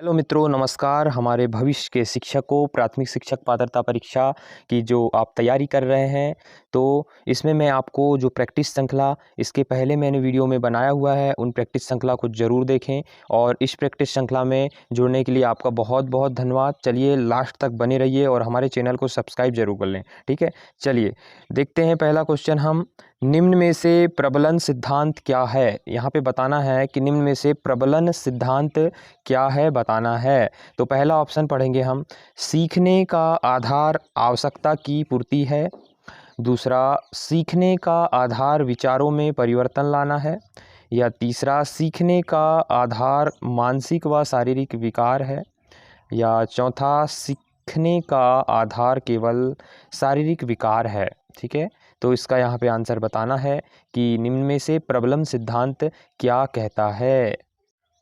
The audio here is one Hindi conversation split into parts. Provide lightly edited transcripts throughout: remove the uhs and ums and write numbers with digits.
हेलो मित्रों, नमस्कार। हमारे भविष्य के शिक्षकों, प्राथमिक शिक्षक पात्रता परीक्षा की जो आप तैयारी कर रहे हैं, तो इसमें मैं आपको जो प्रैक्टिस श्रृंखला इसके पहले मैंने वीडियो में बनाया हुआ है, उन प्रैक्टिस श्रृंखला को ज़रूर देखें। और इस प्रैक्टिस श्रृंखला में जुड़ने के लिए आपका बहुत बहुत धन्यवाद। चलिए लास्ट तक बने रहिए और हमारे चैनल को सब्सक्राइब जरूर कर लें, ठीक है। चलिए देखते हैं पहला क्वेश्चन। हम निम्न में से प्रबलन सिद्धांत क्या है, यहाँ पे बताना है कि निम्न में से प्रबलन सिद्धांत क्या है, बताना है। तो पहला ऑप्शन पढ़ेंगे हम, सीखने का आधार आवश्यकता की पूर्ति है। दूसरा, सीखने का आधार विचारों में परिवर्तन लाना है। या तीसरा, सीखने का आधार मानसिक व शारीरिक विकार है। या चौथा, सीखने का आधार केवल शारीरिक विकार है, ठीक है। तो इसका यहाँ पे आंसर बताना है कि निम्न में से प्रबलन सिद्धांत क्या कहता है।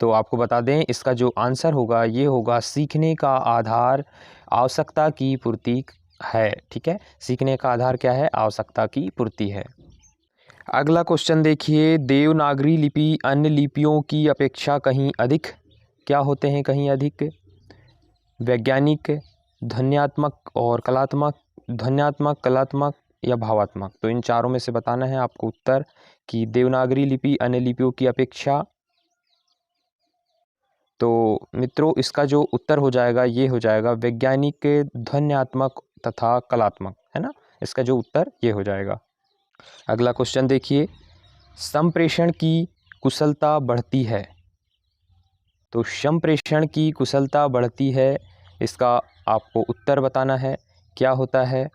तो आपको बता दें, इसका जो आंसर होगा ये होगा, सीखने का आधार आवश्यकता की पूर्ति है, ठीक है। सीखने का आधार क्या है? आवश्यकता की पूर्ति है। अगला क्वेश्चन देखिए, देवनागरी लिपि अन्य लिपियों की अपेक्षा कहीं अधिक क्या होते हैं? कहीं अधिक वैज्ञानिक, ध्वन्यात्मक और कलात्मक, ध्वन्यात्मक, कलात्मक या भावात्मक। तो इन चारों में से बताना है आपको उत्तर कि देवनागरी लिपि अन्य लिपियों की अपेक्षा। तो मित्रों, इसका जो उत्तर हो जाएगा ये हो जाएगा वैज्ञानिक, ध्वन्यात्मक तथा कलात्मक, है ना। इसका जो उत्तर ये हो जाएगा। अगला क्वेश्चन देखिए, संप्रेषण की कुशलता बढ़ती है। तो संप्रेषण की कुशलता बढ़ती है, इसका आपको उत्तर बताना है। क्या होता है?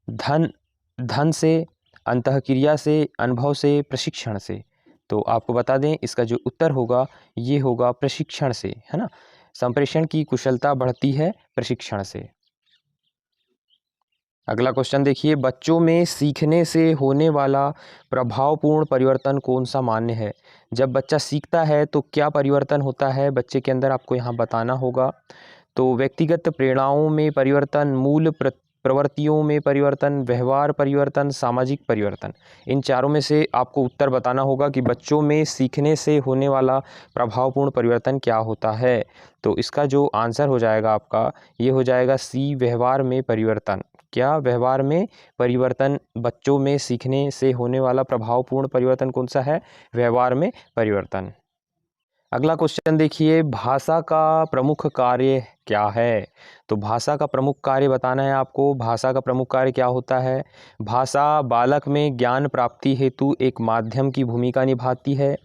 धन से, अंतःक्रिया से, अनुभव से, प्रशिक्षण से। तो आपको बता दें, इसका जो उत्तर होगा ये होगा प्रशिक्षण से, है ना। संप्रेषण की कुशलता बढ़ती है प्रशिक्षण से। अगला क्वेश्चन देखिए, बच्चों में सीखने से होने वाला प्रभावपूर्ण परिवर्तन कौन सा मान्य है? जब बच्चा सीखता है तो क्या परिवर्तन होता है बच्चे के अंदर, आपको यहाँ बताना होगा। तो व्यक्तिगत प्रेरणाओं में परिवर्तन, मूल प्रवृत्तियों में परिवर्तन, व्यवहार परिवर्तन, सामाजिक परिवर्तन। इन चारों में से आपको उत्तर बताना होगा कि बच्चों में सीखने से होने वाला प्रभावपूर्ण परिवर्तन क्या होता है। तो इसका जो आंसर हो जाएगा आपका ये हो जाएगा सी, व्यवहार में परिवर्तन। क्या? व्यवहार में परिवर्तन। बच्चों में सीखने से होने वाला प्रभावपूर्ण परिवर्तन कौन सा है? व्यवहार में परिवर्तन। अगला क्वेश्चन देखिए, भाषा का प्रमुख कार्य क्या है? तो भाषा का प्रमुख कार्य बताना है आपको। भाषा का प्रमुख कार्य क्या होता है? भाषा बालक में ज्ञान प्राप्ति हेतु एक माध्यम की भूमिका निभाती है।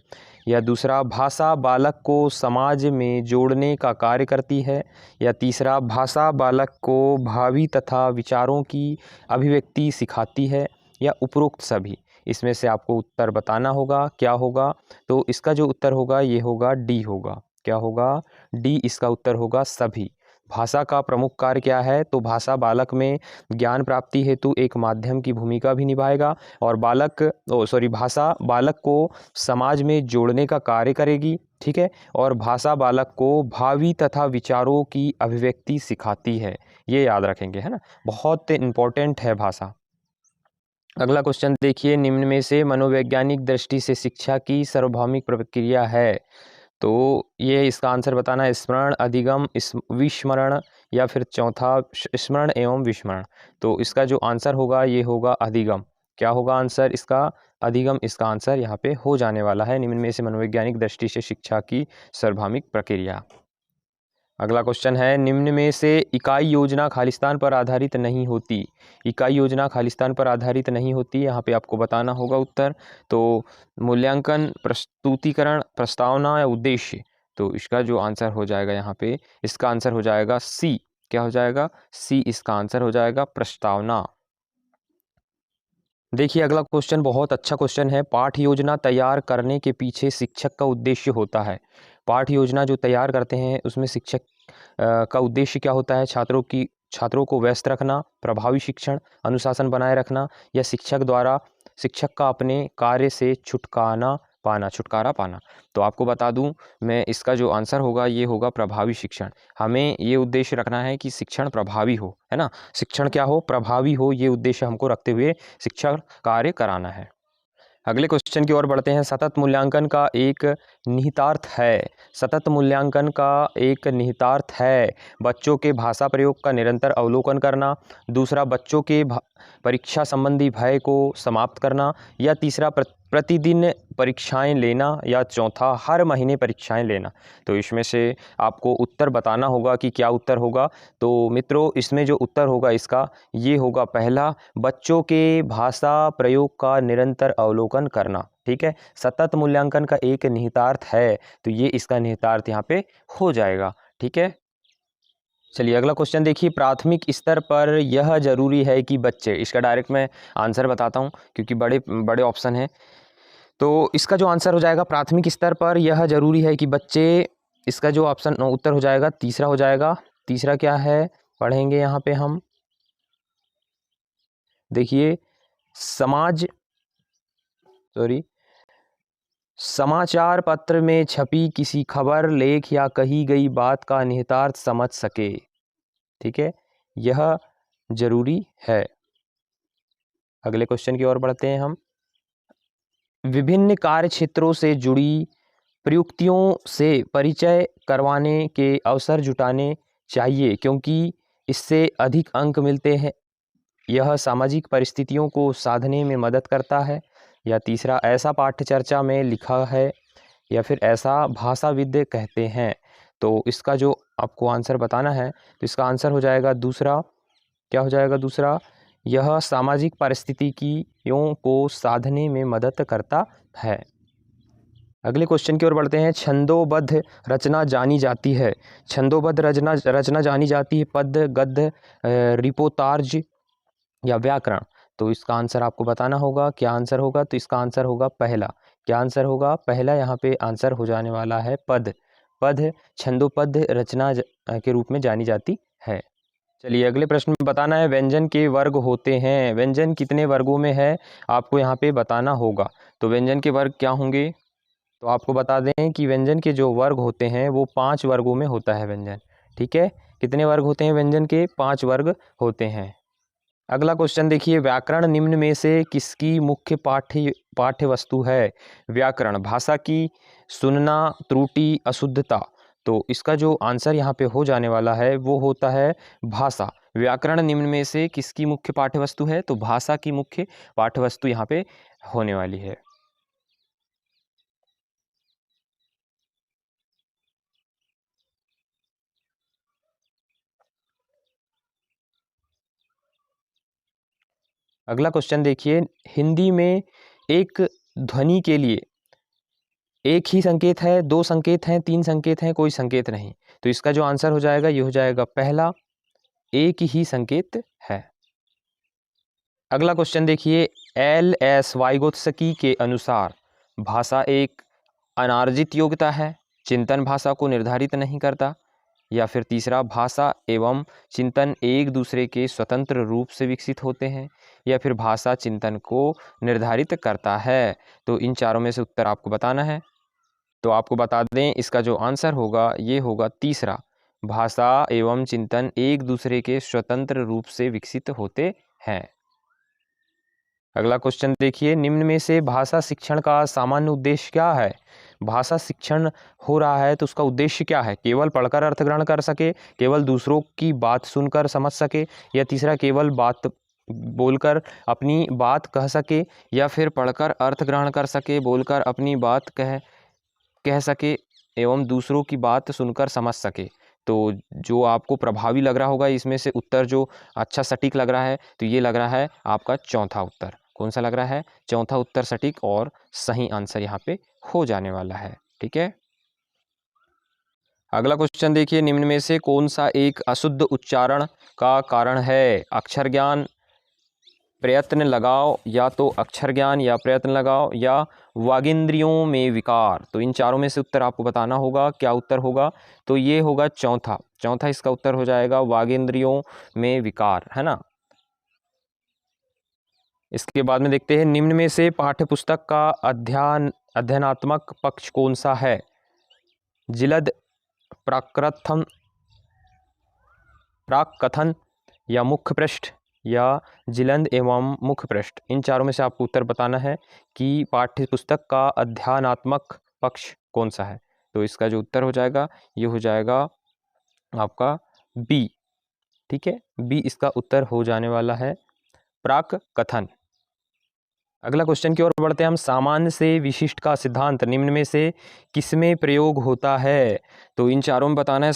या दूसरा, भाषा बालक को समाज में जोड़ने का कार्य करती है। या तीसरा, भाषा बालक को भावी तथा विचारों की अभिव्यक्ति सिखाती है। या उपरोक्त सभी। इसमें से आपको उत्तर बताना होगा क्या होगा। तो इसका जो उत्तर होगा ये होगा डी होगा। क्या होगा? डी इसका उत्तर होगा, सभी। भाषा का प्रमुख कार्य क्या है? तो भाषा बालक में ज्ञान प्राप्ति हेतु एक माध्यम की भूमिका भी निभाएगा और भाषा बालक को समाज में जोड़ने का कार्य करेगी, ठीक है। और भाषा बालक को भावी तथा विचारों की अभिव्यक्ति सिखाती है। ये याद रखेंगे, है ना। बहुत इंपॉर्टेंट है भाषा। अगला क्वेश्चन देखिए, निम्न में से मनोवैज्ञानिक दृष्टि से शिक्षा की सार्वभौमिक प्रक्रिया है। तो ये इसका आंसर बताना है, स्मरण, अधिगम, विस्मरण या फिर चौथा स्मरण एवं विस्मरण। तो इसका जो आंसर होगा ये होगा अधिगम। क्या होगा आंसर इसका? अधिगम इसका आंसर यहाँ पे हो जाने वाला है। निम्न में से मनोवैज्ञानिक दृष्टि से शिक्षा की सार्वभौमिक प्रक्रिया। अगला क्वेश्चन है, निम्न में से इकाई योजना खालिस्तान पर आधारित नहीं होती। इकाई योजना खालिस्तान पर आधारित नहीं होती, यहाँ पे आपको बताना होगा उत्तर। तो मूल्यांकन, प्रस्तुतिकरण, प्रस्तावना या उद्देश्य। तो इसका जो आंसर हो जाएगा यहाँ पे, इसका आंसर हो जाएगा सी। क्या हो जाएगा? सी इसका आंसर हो जाएगा, प्रस्तावना। देखिए अगला क्वेश्चन बहुत अच्छा क्वेश्चन है, पाठ योजना तैयार करने के पीछे शिक्षक का उद्देश्य होता है। पाठ योजना जो तैयार करते हैं उसमें शिक्षक का उद्देश्य क्या होता है? छात्रों को व्यस्त रखना, प्रभावी शिक्षण, अनुशासन बनाए रखना, या शिक्षक का अपने कार्य से छुटकारा पाना। तो आपको बता दूं मैं, इसका जो आंसर होगा ये होगा प्रभावी शिक्षण। हमें ये उद्देश्य रखना है कि शिक्षण प्रभावी हो, है ना। शिक्षण क्या हो? प्रभावी हो। ये उद्देश्य हमको रखते हुए शिक्षण कार्य कराना है। अगले क्वेश्चन की ओर बढ़ते हैं, सतत मूल्यांकन का एक निहितार्थ है। सतत मूल्यांकन का एक निहितार्थ है बच्चों के भाषा प्रयोग का निरंतर अवलोकन करना, दूसरा बच्चों के परीक्षा संबंधी भय को समाप्त करना, या तीसरा प्रतिदिन परीक्षाएं लेना, या चौथा हर महीने परीक्षाएं लेना। तो इसमें से आपको उत्तर बताना होगा कि क्या उत्तर होगा। तो मित्रों, इसमें जो उत्तर होगा इसका ये होगा पहला, बच्चों के भाषा प्रयोग का निरंतर अवलोकन करना। ठीक है, सतत मूल्यांकन का एक निहितार्थ है, तो ये इसका निहितार्थ यहाँ पे हो जाएगा। ठीक है, चलिए अगला क्वेश्चन देखिए। प्राथमिक स्तर पर यह जरूरी है कि बच्चे, इसका डायरेक्ट मैं आंसर बताता हूँ क्योंकि बड़े बड़े ऑप्शन हैं। तो इसका जो आंसर हो जाएगा, प्राथमिक स्तर पर यह जरूरी है कि बच्चे, इसका जो ऑप्शन उत्तर हो जाएगा तीसरा हो जाएगा। तीसरा क्या है, पढ़ेंगे यहाँ पे हम, देखिए समाचार पत्र में छपी किसी खबर, लेख या कही गई बात का निहितार्थ समझ सके। ठीक है, यह जरूरी है। अगले क्वेश्चन की ओर बढ़ते हैं हम। विभिन्न कार्य क्षेत्रों से जुड़ी प्रयुक्तियों से परिचय करवाने के अवसर जुटाने चाहिए क्योंकि इससे अधिक अंक मिलते हैं। यह सामाजिक परिस्थितियों को साधने में मदद करता है। या तीसरा, ऐसा पाठ्य चर्चा में लिखा है, या फिर ऐसा भाषाविद कहते हैं। तो इसका जो आपको आंसर बताना है, तो इसका आंसर हो जाएगा दूसरा। क्या हो जाएगा दूसरा, यह सामाजिक परिस्थितियों को साधने में मदद करता है। अगले क्वेश्चन की ओर बढ़ते हैं। छंदोबद्ध रचना जानी जाती है। छंदोबद्ध रचना जानी जाती है पद्य, गद्य, रिपोर्ताज या व्याकरण। तो इसका आंसर आपको बताना होगा। क्या आंसर होगा, तो इसका आंसर होगा पहला। क्या आंसर होगा, पहला यहाँ पे आंसर हो जाने वाला है पद। पद छंदोबद्ध रचना के रूप में जानी जाती है। चलिए अगले प्रश्न में बताना है, व्यंजन के वर्ग होते हैं। व्यंजन कितने वर्गों में है, आपको यहाँ पे बताना होगा। तो व्यंजन के वर्ग क्या होंगे, तो आपको बता दें कि व्यंजन के जो वर्ग होते हैं वो 5 वर्गों में होता है व्यंजन। ठीक है, कितने वर्ग होते हैं व्यंजन के, 5 वर्ग होते हैं। अगला क्वेश्चन देखिए। व्याकरण निम्न में से किसकी मुख्य पाठ्य वस्तु है। व्याकरण, भाषा की सुनना, त्रुटि, अशुद्धता। तो इसका जो आंसर यहाँ पे हो जाने वाला है वो होता है भाषा। व्याकरण निम्न में से किसकी मुख्य पाठ्य वस्तु है, तो भाषा की मुख्य पाठ्य वस्तु यहाँ पे होने वाली है। अगला क्वेश्चन देखिए। हिंदी में एक ध्वनि के लिए एक ही संकेत है, 2 संकेत हैं, 3 संकेत हैं, कोई संकेत नहीं। तो इसका जो आंसर हो जाएगा ये हो जाएगा पहला, एक ही संकेत है। अगला क्वेश्चन देखिए। LS वाइगोत्स्की के अनुसार भाषा एक अनार्जित योग्यता है, चिंतन भाषा को निर्धारित नहीं करता। या फिर तीसरा, भाषा एवं चिंतन एक दूसरे के स्वतंत्र रूप से विकसित होते हैं। या फिर भाषा चिंतन को निर्धारित करता है। तो इन चारों में से उत्तर आपको बताना है। तो आपको बता दें इसका जो आंसर होगा ये होगा तीसरा, भाषा एवं चिंतन एक दूसरे के स्वतंत्र रूप से विकसित होते हैं। अगला क्वेश्चन देखिए। निम्न में से भाषा शिक्षण का सामान्य उद्देश्य क्या है। भाषा शिक्षण हो रहा है तो उसका उद्देश्य क्या है, केवल पढ़कर अर्थ ग्रहण कर सके, केवल दूसरों की बात सुनकर समझ सके, या तीसरा, केवल बात बोलकर अपनी बात कह सके, या फिर पढ़कर अर्थ ग्रहण कर सके, बोलकर अपनी बात कह सके एवं दूसरों की बात सुनकर समझ सके। तो जो आपको प्रभावी लग रहा होगा इसमें से उत्तर जो अच्छा सटीक लग रहा है, तो ये लग रहा है आपका चौथा उत्तर। कौन सा लग रहा है, चौथा उत्तर सटीक और सही आंसर यहाँ पे हो जाने वाला है। ठीक है, अगला क्वेश्चन देखिए। निम्न में से कौन सा एक अशुद्ध उच्चारण का कारण है। अक्षर ज्ञान, प्रयत्न लगाओ, या तो अक्षर ज्ञान या प्रयत्न लगाओ, या वागिंद्रियों में विकार। तो इन चारों में से उत्तर आपको बताना होगा। क्या उत्तर होगा, तो ये होगा चौथा इसका उत्तर हो जाएगा, वागिंद्रियों में विकार, है ना। इसके बाद में देखते हैं, निम्न में से पाठ्यपुस्तक का अध्ययनात्मक पक्ष कौन सा है। जिलद, प्राक्कथन, या मुख्य पृष्ठ, या जिलंद एवं मुख्य पृष्ठ। इन चारों में से आपको उत्तर बताना है कि पाठ्यपुस्तक का अध्ययनात्मक पक्ष कौन सा है? तो इसका जो उत्तर हो जाएगा ये हो जाएगा आपका बी। ठीक है, बी इसका उत्तर हो जाने वाला है, प्राक कथन। अगला क्वेश्चन की ओर बढ़ते हैं हम। सामान्य से विशिष्ट का सिद्धांत निम्न में से किसमें प्रयोग होता है? तो इन चारों में बताना है।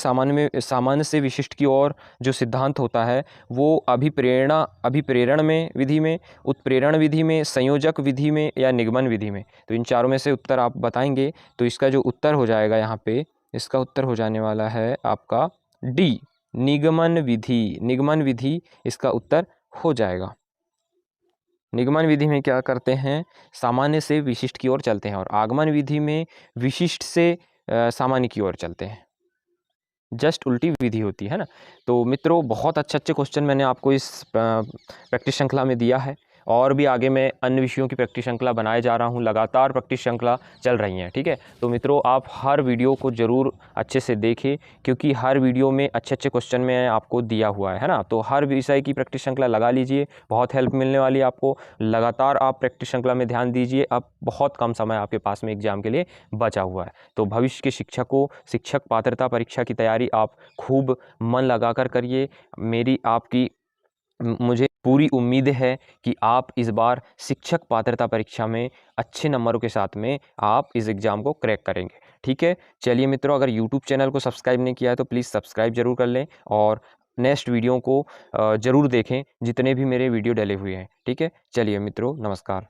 सामान्य से विशिष्ट की ओर जो सिद्धांत होता है वो अभिप्रेरण में विधि में, उत्प्रेरण विधि में, संयोजक विधि में या निगमन विधि में। तो इन चारों में से उत्तर आप बताएंगे। तो इसका जो उत्तर हो जाएगा यहाँ पे, इसका उत्तर हो जाने वाला है आपका डी, निगमन विधि। निगमन विधि इसका उत्तर हो जाएगा। निगमन विधि में क्या करते हैं, सामान्य से विशिष्ट की ओर चलते हैं, और आगमन विधि में विशिष्ट से सामान्य की ओर चलते हैं। जस्ट उल्टी विधि होती है ना। तो मित्रों, बहुत अच्छे अच्छे क्वेश्चन मैंने आपको इस प्रैक्टिस श्रृंखला में दिया है, और भी आगे मैं अन्य विषयों की प्रैक्टिस श्रृंखला बनाए जा रहा हूं। लगातार प्रैक्टिस श्रृंखला चल रही हैं, ठीक है। तो मित्रों, आप हर वीडियो को ज़रूर अच्छे से देखें, क्योंकि हर वीडियो में अच्छे अच्छे क्वेश्चन मैं आपको दिया हुआ है ना। तो हर विषय की प्रैक्टिस श्रृंखला लगा लीजिए, बहुत हेल्प मिलने वाली है आपको। लगातार आप प्रैक्टिस श्रृंखला में ध्यान दीजिए। अब बहुत कम समय आपके पास में एग्जाम के लिए बचा हुआ है। तो भविष्य के शिक्षक पात्रता परीक्षा की तैयारी आप खूब मन लगाकर करिए। मुझे पूरी उम्मीद है कि आप इस बार शिक्षक पात्रता परीक्षा में अच्छे नंबरों के साथ में आप इस एग्ज़ाम को क्रैक करेंगे। ठीक है, चलिए मित्रों, अगर यूट्यूब चैनल को सब्सक्राइब नहीं किया है तो प्लीज़ सब्सक्राइब जरूर कर लें, और नेक्स्ट वीडियो को ज़रूर देखें, जितने भी मेरे वीडियो डले हुए हैं। ठीक है, चलिए मित्रों, नमस्कार।